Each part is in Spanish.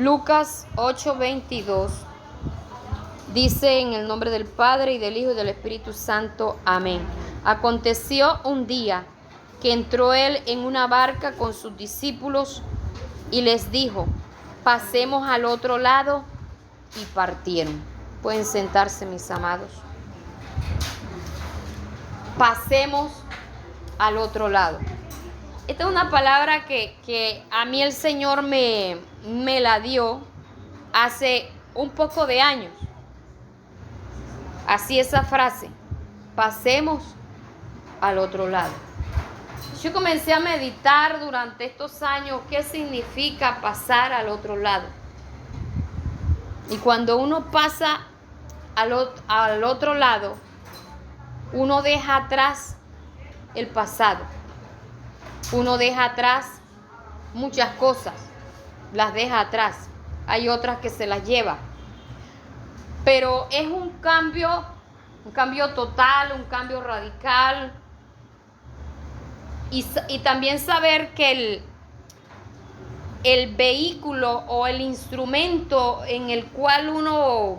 Lucas 8:22 dice: en el nombre del Padre, y del Hijo, y del Espíritu Santo. Amén. Aconteció un día que entró él en una barca con sus discípulos y les dijo: pasemos al otro lado, y partieron. Pueden sentarse, mis amados. Pasemos al otro lado. Esta es una palabra que a mí el Señor me la dio hace un poco de años. Así esa frase: pasemos al otro lado. Yo comencé a meditar durante estos años qué significa pasar al otro lado. Y cuando uno pasa al otro lado, uno deja atrás el pasado. Uno deja atrás muchas cosas, las deja atrás. Hay otras que se las lleva. Pero es un cambio total, un cambio radical. Y también saber que el vehículo o el instrumento en el cual uno,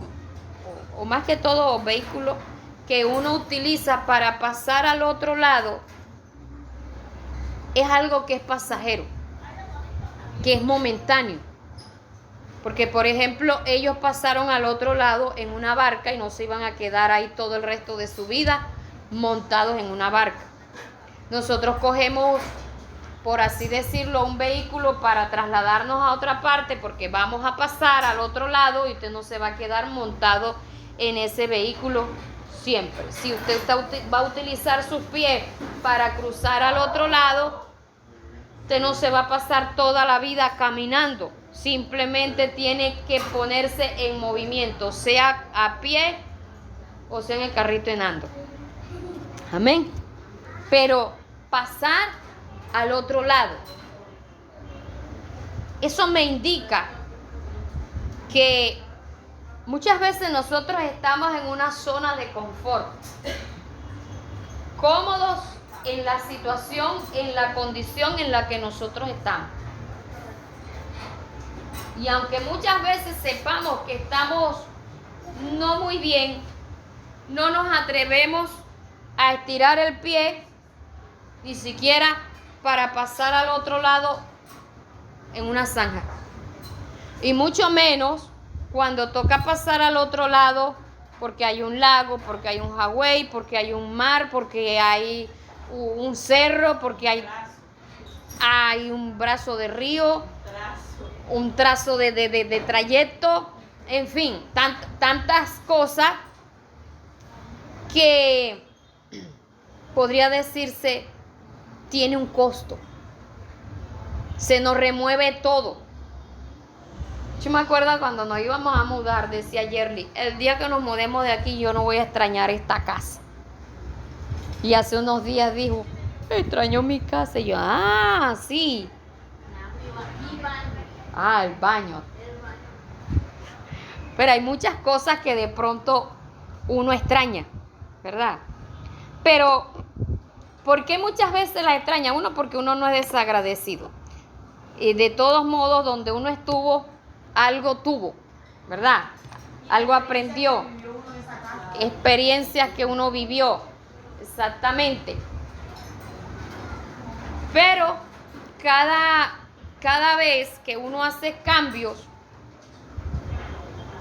o más que todo vehículo, que uno utiliza para pasar al otro lado, es algo que es pasajero, que es momentáneo. Porque, por ejemplo, ellos pasaron al otro lado en una barca y no se iban a quedar ahí todo el resto de su vida montados en una barca. Nosotros cogemos, por así decirlo, un vehículo para trasladarnos a otra parte porque vamos a pasar al otro lado y usted no se va a quedar montado en ese vehículo siempre. Si usted va a utilizar sus pies para cruzar al otro lado, usted no se va a pasar toda la vida caminando. Simplemente tiene que ponerse en movimiento, sea a pie o sea en el carrito enando. Amén. Pero pasar al otro lado, eso me indica que muchas veces nosotros estamos en una zona de confort, cómodos en la situación, en la condición en la que nosotros estamos. Y aunque muchas veces sepamos que estamos no muy bien, no nos atrevemos a estirar el pie, ni siquiera para pasar al otro lado en una zanja. Y mucho menos cuando toca pasar al otro lado porque hay un lago, porque hay un highway, porque hay un mar, porque hay un cerro, porque hay un brazo de río, un trazo de trayecto, en fin, tantas cosas que podría decirse tiene un costo. Se nos remueve todo. Yo me acuerdo cuando nos íbamos a mudar, decía Yerly: el día que nos mudemos de aquí yo no voy a extrañar esta casa. Y hace unos días dijo: extraño mi casa. Y yo: sí. El baño. Pero hay muchas cosas que de pronto uno extraña, ¿verdad? Pero ¿por qué muchas veces las extraña uno? Porque uno no es desagradecido. Y de todos modos, donde uno estuvo, algo tuvo, ¿verdad? Algo aprendió. Experiencias que uno vivió. Exactamente. Pero cada vez que uno hace cambios,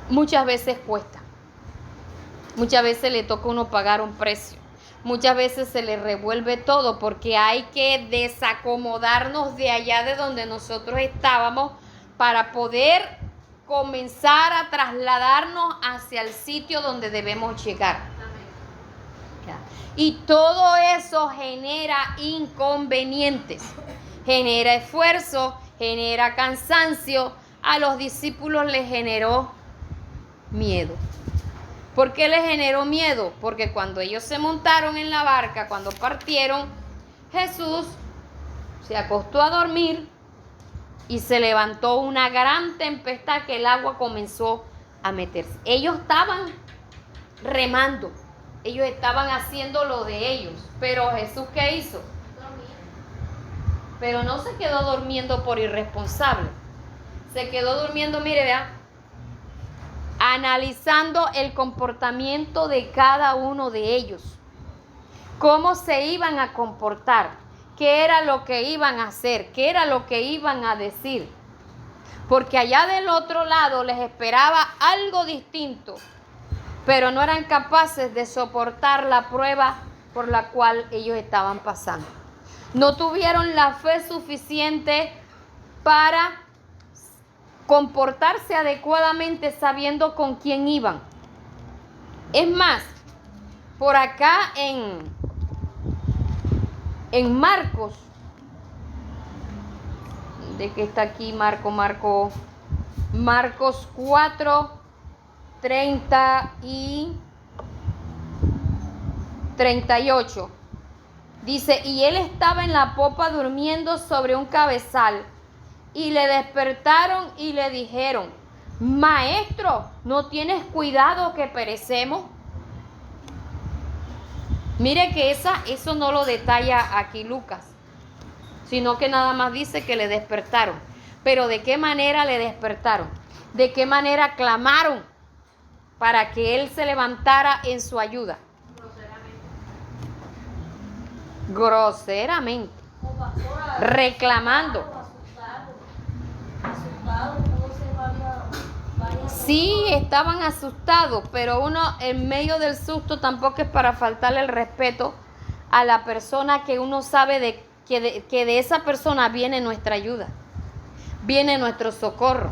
muchas veces cuesta. Muchas veces le toca a uno pagar un precio. Muchas veces se le revuelve todo porque hay que desacomodarnos de allá de donde nosotros estábamos para poder comenzar a trasladarnos hacia el sitio donde debemos llegar. Y todo eso genera inconvenientes, genera esfuerzo, genera cansancio. A los discípulos les generó miedo. ¿Por qué les generó miedo? Porque cuando ellos se montaron en la barca, cuando partieron, Jesús se acostó a dormir y se levantó una gran tempestad que el agua comenzó a meterse. Ellos estaban remando, ellos estaban haciendo lo de ellos, pero Jesús, ¿qué hizo? Pero no se quedó durmiendo por irresponsable, Se quedó durmiendo, mire, vea, analizando el comportamiento de cada uno de ellos. Cómo se iban a comportar, qué era lo que iban a hacer, qué era lo que iban a decir. Porque allá del otro lado les esperaba algo distinto, pero no eran capaces de soportar la prueba por la cual ellos estaban pasando. No tuvieron la fe suficiente para comportarse adecuadamente sabiendo con quién iban. Es más, por acá en Marcos, ¿de qué está aquí Marcos 4, 30 y 38. Dice, y él estaba en la popa durmiendo sobre un cabezal, y le despertaron y le dijeron, Maestro, ¿no tienes cuidado que perecemos? Mire que eso no lo detalla aquí Lucas, sino que nada más dice que le despertaron. Pero ¿de qué manera le despertaron? ¿De qué manera clamaron para que él se levantara en su ayuda? Groseramente. Reclamando. Sí, estaban asustados, pero uno en medio del susto tampoco es para faltarle el respeto a la persona que uno sabe que de esa persona viene nuestra ayuda, viene nuestro socorro.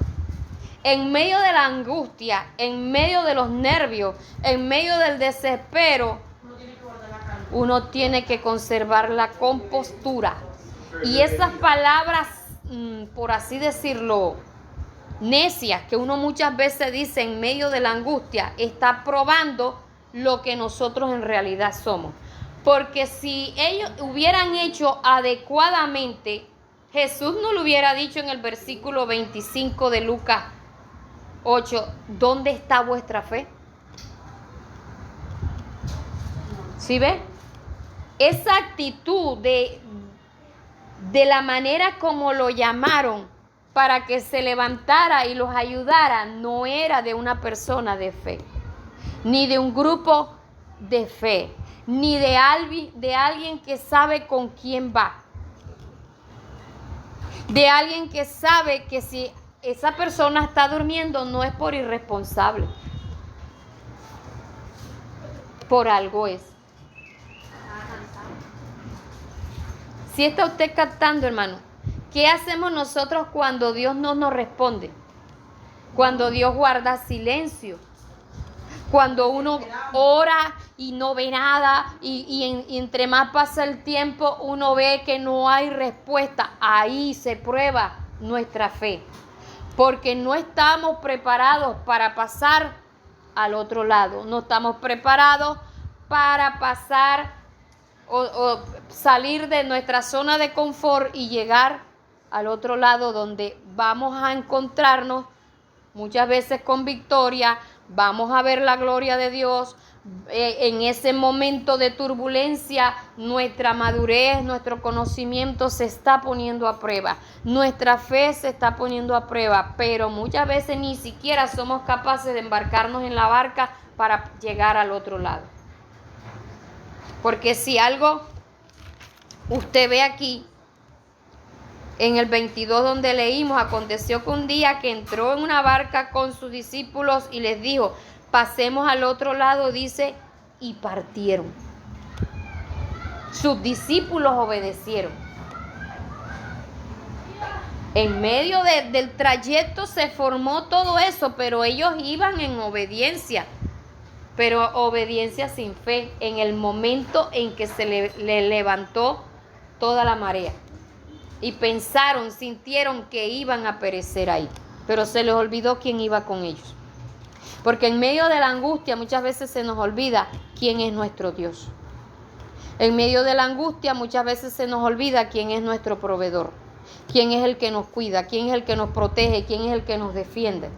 En medio de la angustia, en medio de los nervios, en medio del desespero, uno tiene que conservar la compostura. Y esas palabras, por así decirlo, necias, que uno muchas veces dice en medio de la angustia, está probando lo que nosotros en realidad somos. Porque si ellos hubieran hecho adecuadamente, Jesús no lo hubiera dicho en el versículo 25 de Lucas 8, ¿dónde está vuestra fe? ¿Sí ve? Esa actitud de la manera como lo llamaron para que se levantara y los ayudara, no era de una persona de fe, ni de un grupo de fe, ni de alguien que sabe con quién va, de alguien que sabe que si esa persona está durmiendo no es por irresponsable, por algo es. Si está usted captando, hermano, ¿qué hacemos nosotros cuando Dios no nos responde? Cuando Dios guarda silencio. Cuando uno ora y no ve nada y entre más pasa el tiempo uno ve que no hay respuesta. Ahí se prueba nuestra fe. Porque no estamos preparados para pasar al otro lado. No estamos preparados para pasar o salir de nuestra zona de confort y llegar al otro lado donde vamos a encontrarnos muchas veces con victoria, vamos a ver la gloria de Dios. En ese momento de turbulencia, nuestra madurez, nuestro conocimiento se está poniendo a prueba, nuestra fe se está poniendo a prueba, pero muchas veces ni siquiera somos capaces de embarcarnos en la barca para llegar al otro lado. Porque si algo usted ve aquí, en el 22 donde leímos, aconteció que un día que entró en una barca con sus discípulos y les dijo, pasemos al otro lado, dice, y partieron. Sus discípulos obedecieron. En medio del trayecto se formó todo eso, pero ellos iban en obediencia. Pero obediencia sin fe, en el momento en que se le levantó toda la marea. Y pensaron, sintieron que iban a perecer ahí. Pero se les olvidó quién iba con ellos. Porque en medio de la angustia muchas veces se nos olvida quién es nuestro Dios. En medio de la angustia muchas veces se nos olvida quién es nuestro proveedor. Quién es el que nos cuida, quién es el que nos protege, quién es el que nos defiende.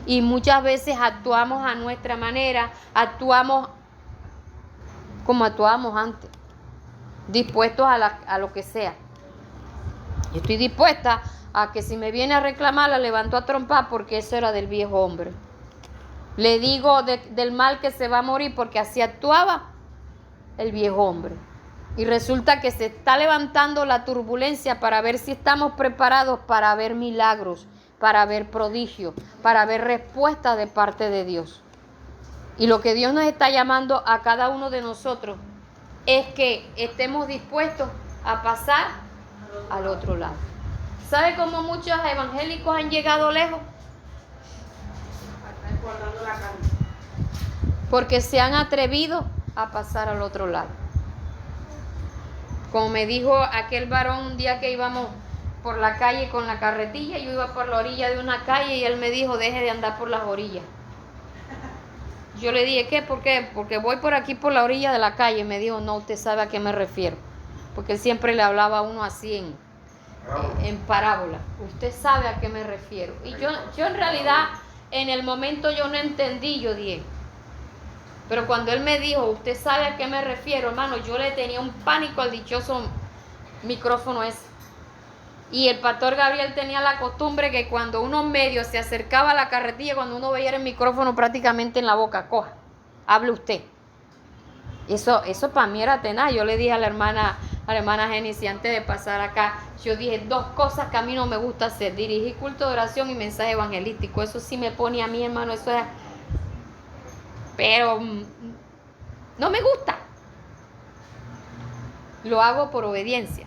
Y muchas veces actuamos a nuestra manera, actuamos como actuábamos antes, dispuestos a lo que sea. Yo estoy dispuesta a que si me viene a reclamar la levanto a trompar, porque eso era del viejo hombre. Le digo del mal que se va a morir, porque así actuaba el viejo hombre. Y resulta que se está levantando la turbulencia para ver si estamos preparados para ver milagros, para ver prodigios, para ver respuestas de parte de Dios. Y lo que Dios nos está llamando a cada uno de nosotros es que estemos dispuestos a pasar al otro lado. ¿Sabe cómo muchos evangélicos han llegado lejos? Porque se han atrevido a pasar al otro lado. Como me dijo aquel varón un día que íbamos por la calle con la carretilla, yo iba por la orilla de una calle y él me dijo, deje de andar por las orillas. Yo le dije, ¿qué? ¿Por qué? Porque voy por aquí por la orilla de la calle. Me dijo, no, usted sabe a qué me refiero. Porque él siempre le hablaba a uno así en parábola. Usted sabe a qué me refiero. Y yo en realidad, en el momento yo no entendí, yo dije. Pero cuando él me dijo, usted sabe a qué me refiero, hermano, yo le tenía un pánico al dichoso micrófono ese. Y el pastor Gabriel tenía la costumbre que cuando uno medio se acercaba a la carretilla, cuando uno veía el micrófono prácticamente en la boca, coja, hable usted. Eso para mí era tenaz. Yo le dije a la hermana Génesis antes de pasar acá, yo dije 2 cosas que a mí no me gusta hacer: dirigir culto de oración y mensaje evangelístico. Eso sí me pone a mí, hermano, eso es... Pero no me gusta. Lo hago por obediencia.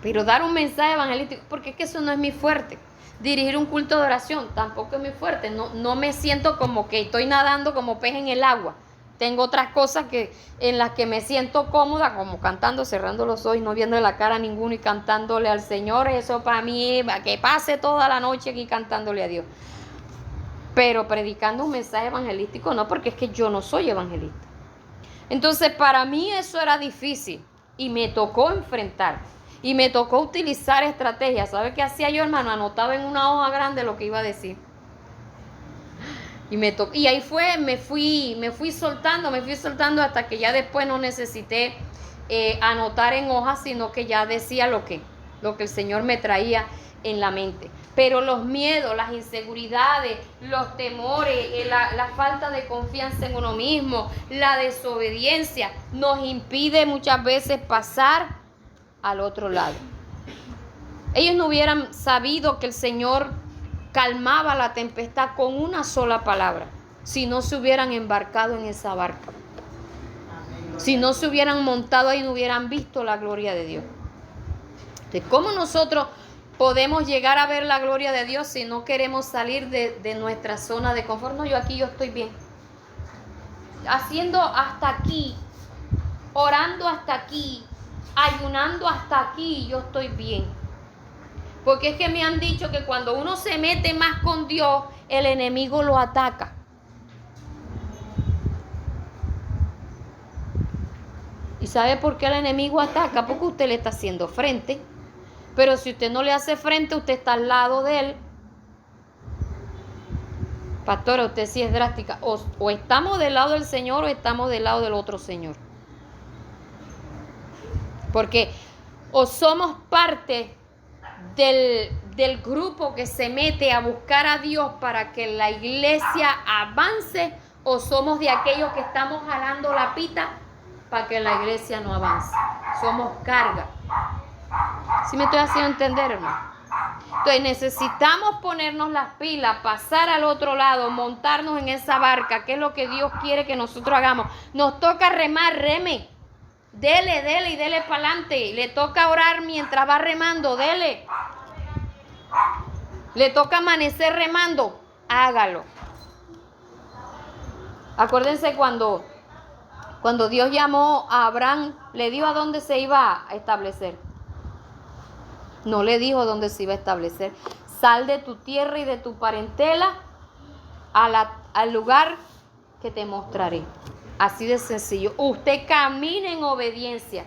Pero dar un mensaje evangelístico, porque es que eso no es mi fuerte. Dirigir un culto de oración tampoco es mi fuerte. No me siento como que estoy nadando como pez en el agua. Tengo otras cosas en las que me siento cómoda, como cantando, cerrando los ojos, no viendo la cara a ninguno y cantándole al Señor. Eso para mí, que pase toda la noche aquí cantándole a Dios. Pero predicando un mensaje evangelístico no, porque es que yo no soy evangelista. Entonces para mí eso era difícil y me tocó enfrentar. Y me tocó utilizar estrategias. ¿Sabe qué hacía yo, hermano? Anotaba en una hoja grande lo que iba a decir. Y ahí me fui soltando hasta que ya después no necesité anotar en hojas, sino que ya decía lo que el Señor me traía en la mente. Pero los miedos, las inseguridades, los temores, la falta de confianza en uno mismo, la desobediencia, nos impide muchas veces pasar al otro lado. Ellos no hubieran sabido que el Señor calmaba la tempestad con una sola palabra si no se hubieran embarcado en esa barca. Si no se hubieran montado ahí, no hubieran visto la gloria de Dios. Entonces, ¿cómo nosotros podemos llegar a ver la gloria de Dios si no queremos salir de nuestra zona de confort? No, yo estoy bien. Haciendo hasta aquí, orando hasta aquí, ayunando hasta aquí, yo estoy bien. Porque es que me han dicho que cuando uno se mete más con Dios, el enemigo lo ataca. ¿Y sabe por qué el enemigo ataca? Porque usted le está haciendo frente. Pero si usted no le hace frente, usted está al lado de él. Pastora, usted sí es drástica. O estamos del lado del Señor o estamos del lado del otro señor. Porque o somos parte del grupo que se mete a buscar a Dios para que la iglesia avance, o somos de aquellos que estamos jalando la pita para que la iglesia no avance. Somos carga. ¿Sí me estoy haciendo entender, hermano? Entonces necesitamos ponernos las pilas, pasar al otro lado, montarnos en esa barca, que es lo que Dios quiere que nosotros hagamos. Nos toca remar, reme. Dele y dele para adelante. Le toca orar mientras va remando, dele. Le toca amanecer remando, hágalo. Acuérdense cuando Dios llamó a Abraham, le dijo a dónde se iba a establecer. No le dijo dónde se iba a establecer. Sal de tu tierra y de tu parentela al lugar que te mostraré. Así de sencillo. Usted camine en obediencia,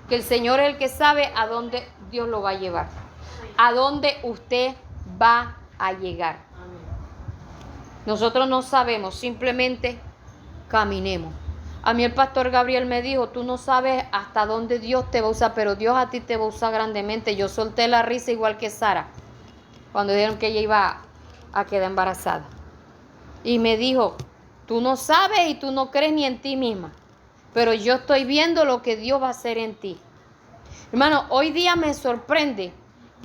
que el Señor es el que sabe a dónde Dios lo va a llevar, a dónde usted va a llegar. Nosotros no sabemos, simplemente caminemos. A mí el pastor Gabriel me dijo, tú no sabes hasta dónde Dios te va a usar, pero Dios a ti te va a usar grandemente. Yo solté la risa igual que Sara. cuando dijeron que ella iba a quedar embarazada. Y me dijo, tú no sabes y tú no crees ni en ti misma, pero yo estoy viendo lo que Dios va a hacer en ti. Hermano, hoy día me sorprende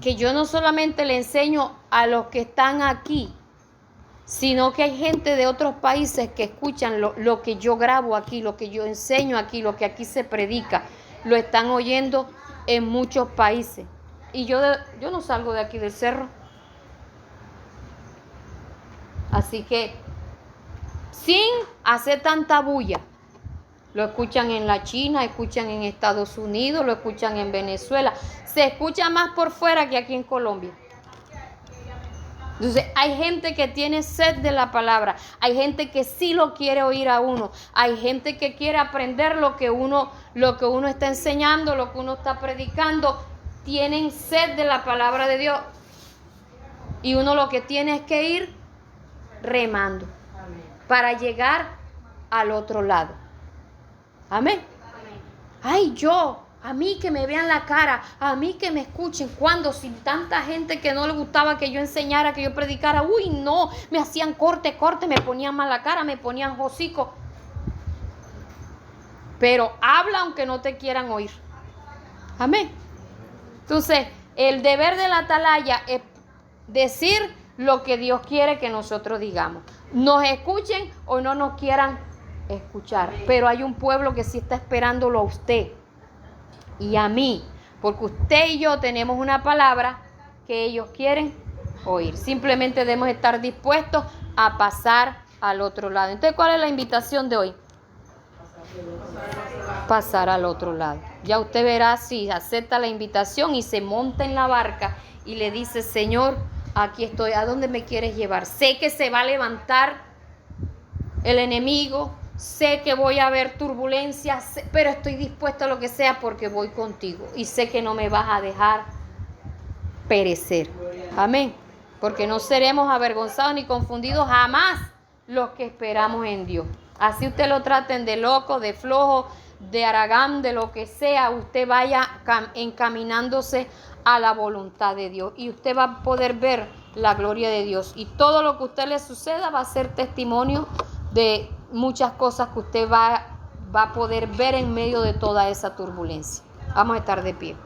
que yo no solamente le enseño a los que están aquí, sino que hay gente de otros países que escuchan lo que yo grabo aquí, lo que yo enseño aquí, lo que aquí se predica, lo están oyendo en muchos países. Y yo no salgo de aquí del cerro. Así que, sin hacer tanta bulla, lo escuchan en la China, escuchan en Estados Unidos, lo escuchan en Venezuela. Se escucha más por fuera que aquí en Colombia. Entonces, hay gente que tiene sed de la palabra, hay gente que sí lo quiere oír a uno, hay gente que quiere aprender lo que uno está enseñando, lo que uno está predicando. Tienen sed de la palabra de Dios. Y uno lo que tiene es que ir remando para llegar al otro lado. Amén. Ay, a mí que me vean la cara, a mí que me escuchen. Cuando sin tanta gente que no le gustaba que yo enseñara, que yo predicara, uy, no, me hacían corte, me ponían mal la cara, me ponían hocico. Pero habla aunque no te quieran oír. Amén. Entonces, el deber de la atalaya es decir lo que Dios quiere que nosotros digamos. Nos escuchen o no nos quieran escuchar. Pero hay un pueblo que sí está esperándolo a usted y a mí, porque usted y yo tenemos una palabra que ellos quieren oír. Simplemente debemos estar dispuestos a pasar al otro lado. Entonces, ¿cuál es la invitación de hoy? Pasar al otro lado. Ya usted verá si acepta la invitación y se monta en la barca y le dice, Señor, aquí estoy, ¿a dónde me quieres llevar? Sé que se va a levantar el enemigo, sé que voy a haber turbulencias, pero estoy dispuesto a lo que sea porque voy contigo y sé que no me vas a dejar perecer. Amén. Porque no seremos avergonzados ni confundidos jamás los que esperamos en Dios. Así usted lo traten de loco, de flojo, de aragán, de lo que sea, usted vaya encaminándose a la voluntad de Dios y usted va a poder ver la gloria de Dios. Y todo lo que a usted le suceda va a ser testimonio de muchas cosas que usted va a poder ver en medio de toda esa turbulencia. Vamos a estar de pie.